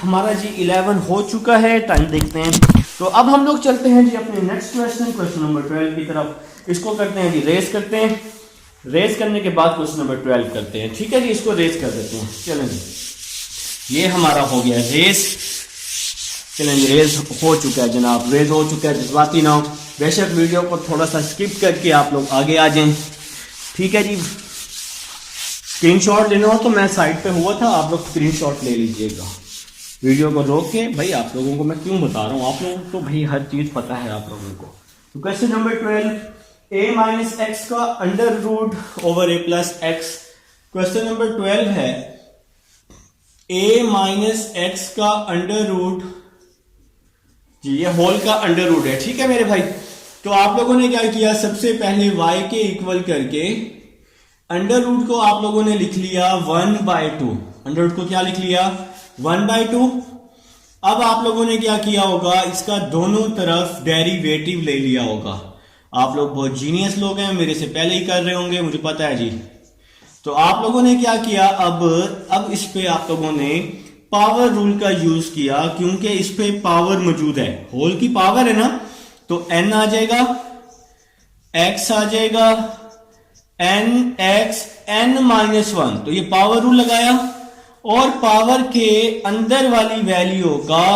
हमारा जी 11 हो चुका है, टाइम देखते हैं। तो अब हम लोग चलते हैं जी अपने नेक्स्ट क्वेश्चन नंबर 12 की तरफ। इसको करते हैं जी, रेस करते हैं, रेस करने के बाद क्वेश्चन नंबर 12 करते हैं, ठीक है जी। इसको रेस कर देते हैं, चलें जी, ये हमारा हो गया रेस, चलें जी, रेस हो चुका है जनाब, रेस हो चुका है, जज्बाती ना हो, बेशक वीडियो को थोड़ा सा स्किप करके आप लोग आगे आ जाएं, ठीक है जी। स्क्रीनशॉट लेना हो तो मैं साइड पे हुआ था, आप लोग स्क्रीनशॉट ले लीजिएगा, वीडियो को रोक के। भाई आप लोगों को मैं क्यों बता रहा हूँ, आप लोगों को भाई हर चीज पता है आप लोगों को। तो question number 12, a minus x का under root over a plus x. Question number 12 है a माइनस एक्स का अंडर रूट, जी ये होल का अंडर रूट है, ठीक है मेरे भाई। तो आप लोगों ने क्या किया, सबसे पहले y के इक्वल करके अंडर रूट को आप लोगों ने लिख लिया 1/2, अंडर रूट को क्या लिख लिया 1/2। अब आप लोगों ने क्या किया होगा, इसका दोनों तरफ डेरिवेटिव ले लिया होगा। आप लोग बहुत जीनियस लोग हैं, मेरे से पहले ही कर रहे होंगे, मुझे पता है जी। तो आप लोगों ने क्या किया, अब इस पे आप लोगों ने पावर रूल का यूज किया, क्योंकि इस पे पावर मौजूद है, होल की पावर है ना, तो n आ जाएगा, x आ जाएगा, nx n माइनस 1, तो ये पावर रूल लगाया, और पावर के अंदर वाली वैल्यू का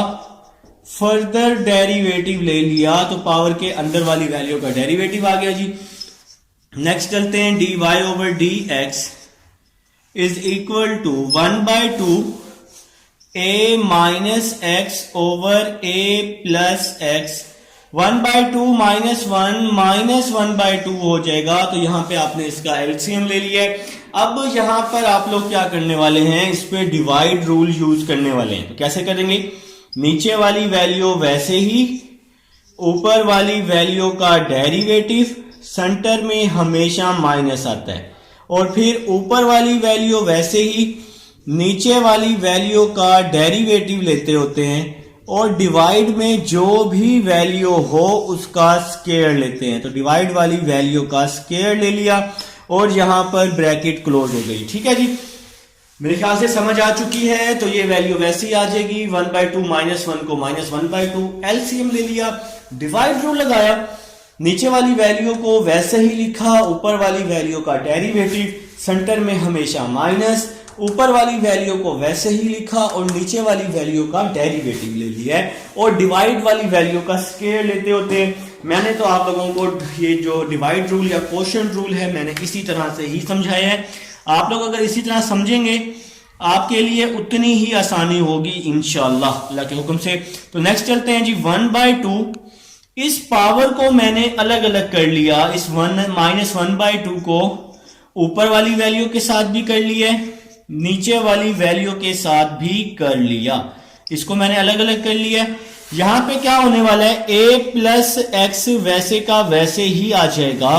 फर्दर डेरिवेटिव ले लिया, तो पावर के अंदर वाली वैल्यू का डेरिवेटिव आ गया जी। नेक्स्ट चलते हैं, dy over dx is equal to 1/2 a minus x over a plus x, 1/2 minus 1/2 हो जाएगा। तो यहां पे आपने इसका एलसीएम ले लिया है। अब यहां पर आप लोग क्या करने वाले हैं, इस पे डिवाइड रूल यूज करने वाले हैं। तो कैसे करेंगे, नीचे वाली वैल्यू वैसे ही, ऊपर वाली वैल्यू का डेरिवेटिव, सेंटर में हमेशा माइनस आता है, और फिर ऊपर वाली वैल्यू वैसे ही, नीचे वाली वैल्यू का डेरिवेटिव लेते होते हैं, और डिवाइड में जो भी वैल्यू हो उसका स्क्वायर लेते हैं। तो डिवाइड वाली वैल्यू का स्क्वायर ले लिया, और यहां पर ब्रैकेट क्लोज हो गई, ठीक है जी। मेरे ख्याल से समझ आ चुकी है। तो ये वैल्यू वैसे ही आ जाएगी, 1/2 माइनस 1 को माइनस 1/2, एलसीएम ले लिया, डिवाइड रूल लगाया, नीचे वाली वैल्यू को वैसे ही लिखा, ऊपर वाली वैल्यू का डेरिवेटिव, सेंटर में हमेशा माइनस, ऊपर वाली वैल्यू को वैसे ही लिखा, और नीचे वाली वैल्यू का डेरिवेटिव ले लिया है, और डिवाइड वाली वैल्यू का स्क्वायर लेते होते हैं। मैंने तो आप लोगों को ये जो डिवाइड रूल या क्वोशंट रूल है मैंने इसी तरह से ही समझाया है। आप लोग अगर इसी तरह समझेंगे आपके लिए उतनी ही आसानी होगी इंशाअल्लाह अल्लाह के हुक्म से। तो नेक्स्ट चलते हैं जी 1/2। इस पावर को मैंने अलग अलग कर लिया, इस -1/2 को ऊपर वाली वैल्यू के साथ भी कर लिया, नीचे वाली वैल्यू के साथ भी कर लिया, इसको मैंने अलग अलग कर लिया। यहां पे क्या होने वाला है, a प्लस एक्स वैसे का वैसे ही आ जाएगा,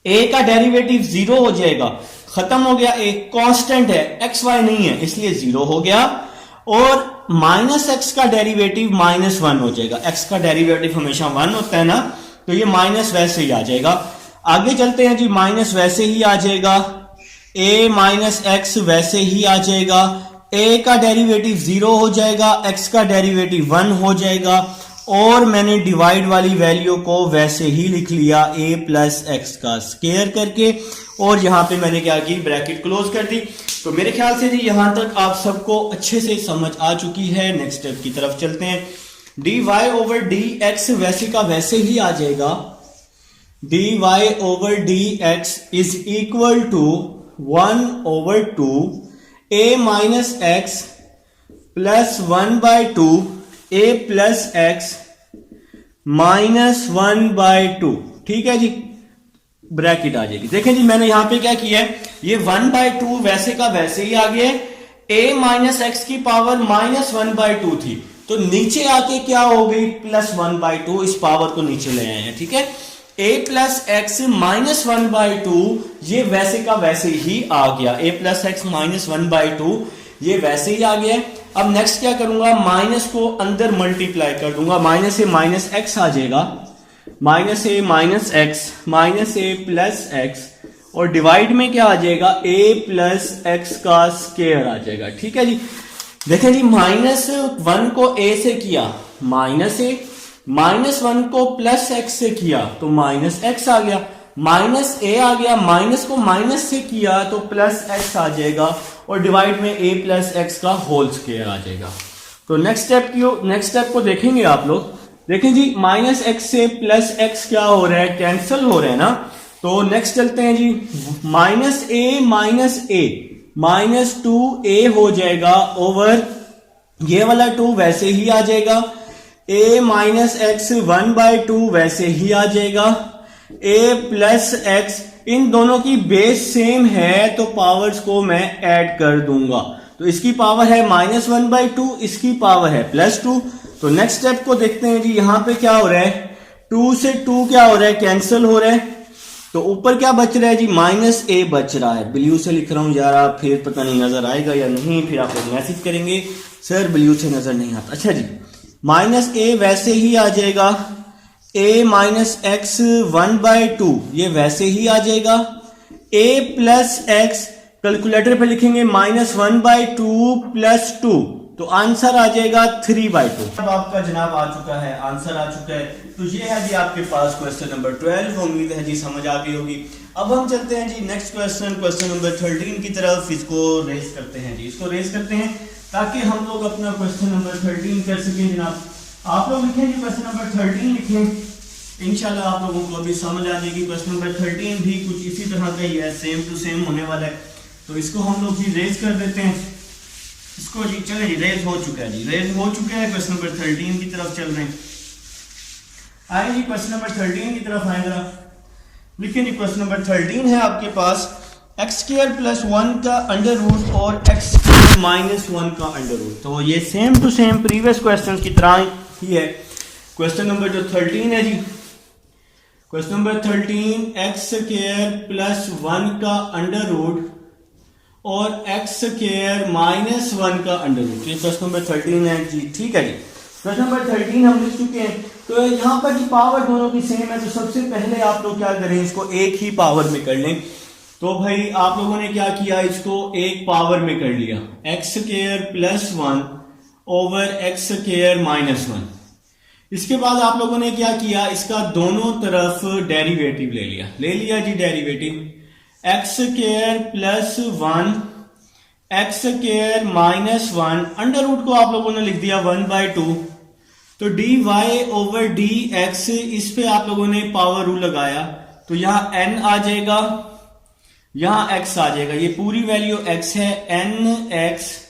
a का डेरिवेटिव 0 हो जाएगा, खत्म हो गया, एक कांस्टेंट है, एक्स वाई नहीं है इसलिए 0 हो गया। और माइनस एक्स का डेरिवेटिव -1 हो जाएगा, एक्स का डेरिवेटिव हमेशा 1 होता है ना, तो ये माइनस वैसे ही आ जाएगा। आगे चलते हैं जी, माइनस वैसे ही आ जाएगा, a माइनस एक्स वैसे ही आ जाएगा, a का डेरिवेटिव 0 हो जाएगा, x का डेरिवेटिव 1 हो जाएगा। और मैंने डिवाइड वाली वैल्यू को वैसे ही लिख लिया a प्लस एक्स का स्क्वायर करके, और यहां पे मैंने क्या की, ब्रैकेट क्लोज कर दी। तो मेरे ख्याल से जी यहां तक आप सबको अच्छे से समझ आ चुकी है। नेक्स्ट स्टेप की तरफ चलते हैं। dy ओवर dx वैसे का वैसे ही आ जाएगा, dy over dx is equal to 1/2 a minus x plus 1/2 a plus x minus 1/2। ठीक है जी, ब्रैकेट आ जाएगी। देखें जी मैंने यहां पे क्या किया है, ये 1/2 वैसे का वैसे ही आ गया, a माइनस एक्स की पावर -1/2 थी, तो नीचे आके क्या हो गई, +1/2, इस पावर को नीचे ले आए हैं। ठीक है, a प्लस एक्स -1/2 ये वैसे का वैसे ही आ गया, a प्लस एक्स -1/2 ये वैसे ही आ गया। अब नेक्स्ट क्या करूंगा, माइनस को अंदर मल्टीप्लाई कर दूंगा, माइनस से माइनस एक्स आ जाएगा, माइनस ए माइनस एक्स माइनस ए प्लस एक्स, और डिवाइड में क्या आ जाएगा, a प्लस एक्स का स्क्वायर आ जाएगा। ठीक है जी, देखें जी -1 को a से किया माइनस ए, -1 को प्लस एक्स से किया तो माइनस एक्स आ गया, माइनस ए आ गया, माइनस को माइनस से किया तो प्लस एक्स आ जाएगा, और डिवाइड में a प्लस एक्स का होल स्क्वायर आ जाएगा। तो नेक्स्ट स्टेप को देखेंगे आप लोग। देखें जी -x से प्लस एक्स क्या हो रहा है, कैंसिल हो रहा है ना। तो नेक्स्ट चलते हैं जी, माइनस 2a हो जाएगा ओवर ये वाला 2 वैसे ही आ जाएगा, a माइनस एक्स 1/2 वैसे ही आ जाएगा, a प्लस एक्स, इन दोनों की बेस सेम है तो पावर्स को मैं ऐड कर दूंगा। तो इसकी पावर है -1/2, इसकी पावर है +2। तो नेक्स्ट स्टेप को देखते हैं जी, यहां पे क्या हो रहा है, 2 से 2 क्या हो रहा है, कैंसिल हो रहा है, तो ऊपर क्या बच रहा है जी, -a बच रहा है। ब्लू से लिख रहा हूं यार, आप फिर पता नहीं नजर आएगा या नहीं, फिर आप लोग मैसेज करेंगे सर ब्लू से नजर नहीं आता। अच्छा जी, -a वैसे ही आ जाएगा, a माइनस एक्स 1/2 ये वैसे ही आ जाएगा, a प्लस एक्स कैलकुलेटर पे लिखेंगे -1/2 + 2, तो आंसर आ जाएगा 3/2। अब आपका जनाब आ चुका है, आंसर आ चुका है। तो ये है जी आपके पास क्वेश्चन नंबर 12। उम्मीद है जी समझ आ गई होगी। अब हम चलते हैं जी नेक्स्ट क्वेश्चन नंबर 13 की तरफ। इसको रेस करते हैं जी, इसको रेस करते हैं ताकि हम लोग अपना क्वेश्चन नंबर 13 कर सकें। जनाब आप लोग लिखें जी, क्वेश्चन नंबर 13 लिखें, इंशाल्लाह आप लोगों को अभी समझ आ जाएगी। क्वेश्चन नंबर 13 भी कुछ इसी तरह का ही है, सेम टू सेम होने वाला है। तो इसको हम लोग जी रेस कर देते हैं, इसको जी चले जी, रेज हो चुका है जी, रेज हो चुका है। क्वेश्चन नंबर 13 की तरफ चल रहे हैं। आए जी क्वेश्चन नंबर 13 की तरफ आए जरा, लिखिए जी क्वेश्चन नंबर 13 है आपके पास x² + 1 का अंडर रूट और x² - 1 का अंडर रूट। तो ये same to same previous question की तरह ही है। क्वेश्चन नंबर जो 13 है जी, क्वेश्चन नंबर 13 x² + 1 का अंडर रूट और x² - 1 का अंडर रूट, ये क्वेश्चन नंबर 13 है जी। ठीक है जी, क्वेश्चन नंबर 13 हम लिख चुके हैं। तो यहाँ पर जी पावर दोनों की सेम है, तो सबसे पहले आप लोग क्या करें, इसको एक ही पावर में कर लें। तो भाई आप लोगों ने क्या किया, इसको एक पावर में कर लिया, x² + 1 ओवर x² - 1। इसके बाद आप लोगों ने क्या किया, इसका दोनों तरफ डेरिवेटिव ले लिया जी derivative, x² + 1 x² - 1 under root को आप लोगों ने लिख दिया 1/2 तो d y over d x, इस पे आप लोगों ने पावर रूल लगाया तो यहां एन आ जाएगा, यहां एक्स आ जाएगा, ये पूरी वैल्यू एक्स है, n x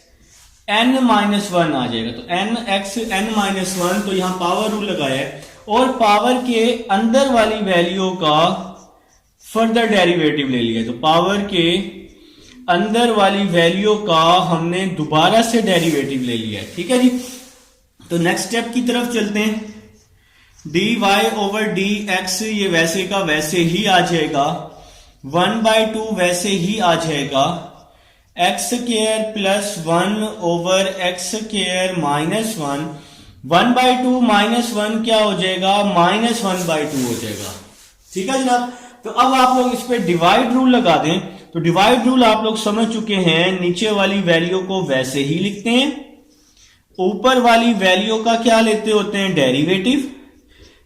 n minus one आ जाएगा, तो n x n minus one, तो यहां पावर रूल लगाया है और पावर के अंदर वाली वैल्यू का फर्दर डेरिवेटिव ले लिया, तो पावर के अंदर वाली वैल्यू का हमने दोबारा से डेरिवेटिव ले लिया है, ठीक है जी। तो नेक्स्ट स्टेप की तरफ चलते हैं, d y over d x ये वैसे का वैसे ही आ जाएगा, 1/2 वैसे ही आ जाएगा, x square plus 1 over x square minus 1, 1/2 minus 1 क्या हो जाएगा, -1/2 हो जाएगा, ठीक है जनाब। तो अब आप लोग इस पे डिवाइड रूल लगा दें, तो डिवाइड रूल आप लोग समझ चुके हैं, नीचे वाली वैल्यू को वैसे ही लिखते हैं, ऊपर वाली वैल्यू का क्या लेते होते हैं, डेरिवेटिव,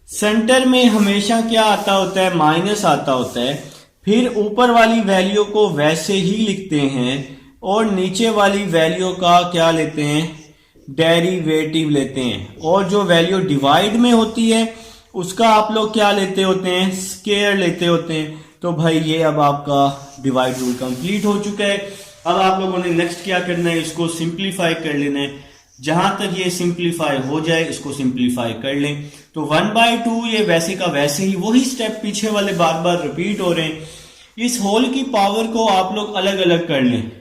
सेंटर में हमेशा क्या आता होता है, माइनस आता होता है, फिर ऊपर वाली वैल्यू को वैसे ही लिखते हैं और नीचे वाली वैल्यू का क्या लेते हैं, डेरिवेटिव लेते हैं, और जो वैल्यू डिवाइड में होती है उसका आप लोग क्या लेते होते हैं, स्क्वायर लेते होते हैं। तो भाई ये अब आपका डिवाइड रूल कंप्लीट हो चुका है। अब आप लोगों ने नेक्स्ट क्या करना है, इसको सिंप्लीफाई कर लेना है, जहां तक ये सिंप्लीफाई हो जाए इसको सिंप्लीफाई कर लें। तो 1/2 ये वैसे का वैसे ही, वही स्टेप पीछे वाले बार बार रिपीट हो रहे हैं। इस होल की पावर को आप लोग अलग अलग कर लें,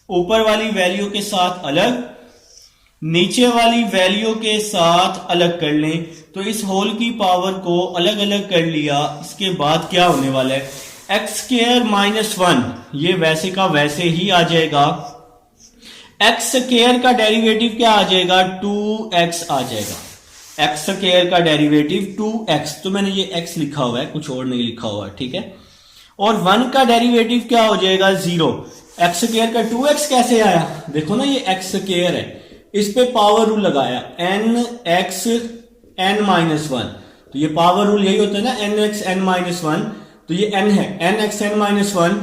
ऊपर वाली वैल्यू के साथ अलग, नीचे वाली वैल्यू के साथ अलग कर लें। तो इस होल की पावर को अलग अलग कर लिया, इसके बाद क्या होने वाला है, एक्स स्क्वायर माइनस 1 ये वैसे का वैसे ही आ जाएगा, एक्स स्क्वायर का डेरिवेटिव क्या आ जाएगा, 2x आ जाएगा, एक्स स्क्वायर का डेरिवेटिव 2x, तो मैंने ये x लिखा हुआ है, कुछ और नहीं लिखा हुआ है, ठीक है। और 1 का डेरिवेटिव क्या हो जाएगा, 0। एक्स स्क्वायर का 2x कैसे आया, देखो ना ये x स्क्वायर है, इस पे पावर रूल लगाया, एन एक्स एन माइनस 1, तो ये पावर रूल यही होता है ना, एन एक्स एन माइनस 1, तो ये n है, n x n minus 1,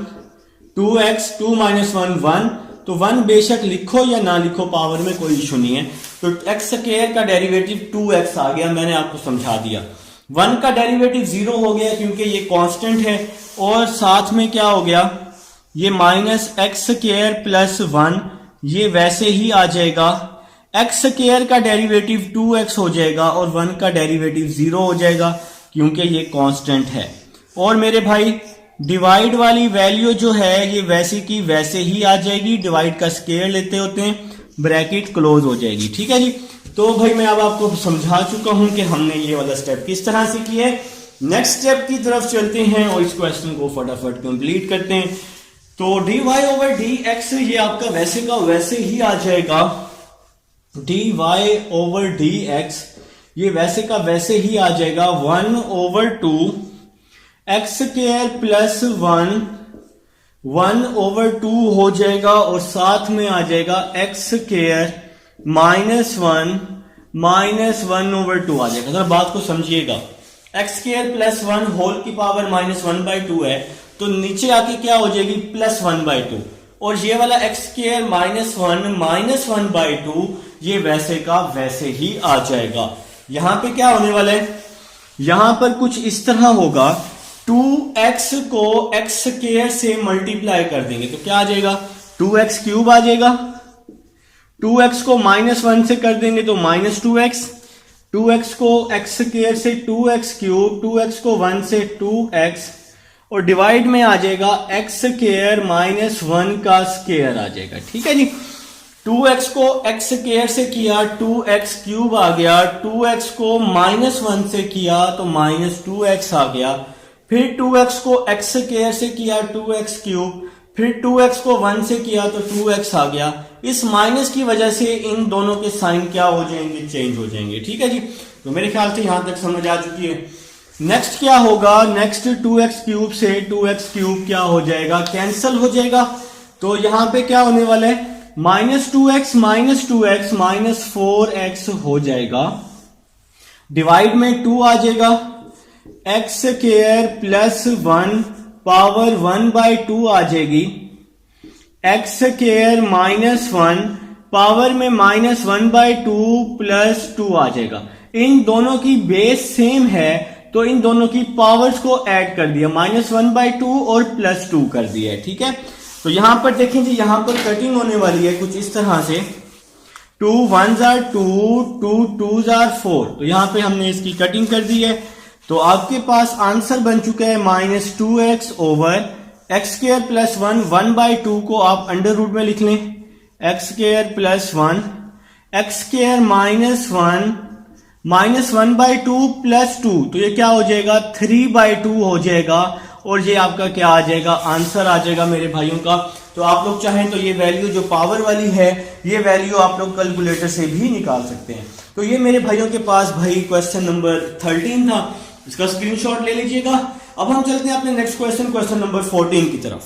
2x 2 माइनस 1 1, तो 1 बेशक लिखो या ना लिखो, पावर में कोई इशू नहीं है। तो एक्स स्क्वायर का डेरिवेटिव 2x आ गया, मैंने आपको समझा दिया। 1 का डेरिवेटिव 0 हो गया क्योंकि ये कांस्टेंट है, और साथ में क्या हो गया, ये माइनस एक्स स्क्वायर प्लस 1 ये वैसे ही आ जाएगा, एक्स स्क्वायर का डेरिवेटिव 2x हो जाएगा और 1 का डेरिवेटिव 0 हो जाएगा क्योंकि ये कांस्टेंट है। और मेरे भाई डिवाइड वाली वैल्यू जो है ये वैसे की वैसे ही आ जाएगी, डिवाइड का स्क्वायर लेते होते हैं, ब्रैकेट क्लोज हो जाएगी, ठीक है जी। तो भाई मैं अब आपको समझा चुका हूं कि हमने ये वाला स्टेप किस तरह से किया है। नेक्स्ट स्टेप की तरफ चलते हैं और इस क्वेश्चन को फटाफट कंप्लीट करते हैं। तो d y over d x ये आपका वैसे का वैसे ही आ जाएगा, d y over d x ये वैसे का वैसे ही आ जाएगा, 1/2 एक्स स्क्वायर प्लस 1/2 हो जाएगा, और साथ में आ जाएगा एक्स स्क्वायर माइनस 1/2 आ जाएगा। अगर बात को समझिएगा, एक्स स्क्वायर प्लस 1 होल की पावर -1/2 है, तो नीचे आके क्या हो जाएगी, +1/2, और ये वाला एक्स स्क्वायर -1/2 ये वैसे का वैसे ही आ जाएगा। यहां पे क्या होने वाला है, यहां पर कुछ इस तरह होगा, 2x को एक्स स्क्वायर से मल्टीप्लाई कर देंगे तो क्या आ जाएगा, 2x क्यूब आ जाएगा, 2x को -1 से कर देंगे तो -2x, 2x को एक्स स्क्वायर से 2x क्यूब, 2x को 1 से 2x, और डिवाइड में आ जाएगा एक्स स्क्वायर -1 का स्क्वायर आ जाएगा, ठीक है जी। 2x को एक्स स्क्वायर से किया 2x क्यूब आ गया, 2x को -1 से किया तो -2x आ गया, फिर 2x को एक्स स्क्वायर से किया 2x क्यूब, फिर 2x को 1 से किया तो 2x आ गया। इस माइनस की वजह से इन दोनों के साइन क्या हो जाएंगे, चेंज हो जाएंगे, ठीक है जी। तो मेरे ख्याल से यहां तक समझ आ चुकी है। नेक्स्ट क्या होगा, नेक्स्ट 2x क्यूब से 2x क्यूब क्या हो जाएगा, कैंसल हो जाएगा। तो यहां पे क्या होने वाला है, -2x -4x हो जाएगा, डिवाइड में 2 आ जाएगा, एक्स स्क्वायर प्लस 1 पावर 1/2 आ जाएगी, एक्स स्क्वायर -1 पावर में -1/2 प्लस 2 आ जाएगा। इन दोनों की बेस सेम है तो इन दोनों की पावर्स को ऐड कर दिया, -1/2 और +2 कर दिया है। ठीक है, तो यहां पर देखें जी, यहां पर कटिंग होने वाली है कुछ इस तरह से, 2 1s are 2, 2 2s are 4। तो यहां पे हमने इसकी कटिंग कर दी है। तो आपके पास आंसर बन चुका है -2x ओवर x² + 1, 1/2 को आप अंडर रूट में लिख लें, x² + 1, x² -1 -1/2 + 2, तो ये क्या हो जाएगा, 3/2 हो जाएगा। और ये आपका क्या आ जाएगा, आंसर आ जाएगा मेरे भाइयों का। तो आप लोग चाहें तो ये वैल्यू जो पावर वाली है, ये वैल्यू आप लोग कैलकुलेटर से भी निकाल सकते हैं। तो ये मेरे भाइयों के पास भाई क्वेश्चन नंबर 13 था, इसका स्क्रीनशॉट ले लीजिएगा। अब हम चलते हैं अपने नेक्स्ट क्वेश्चन नंबर 14 की तरफ।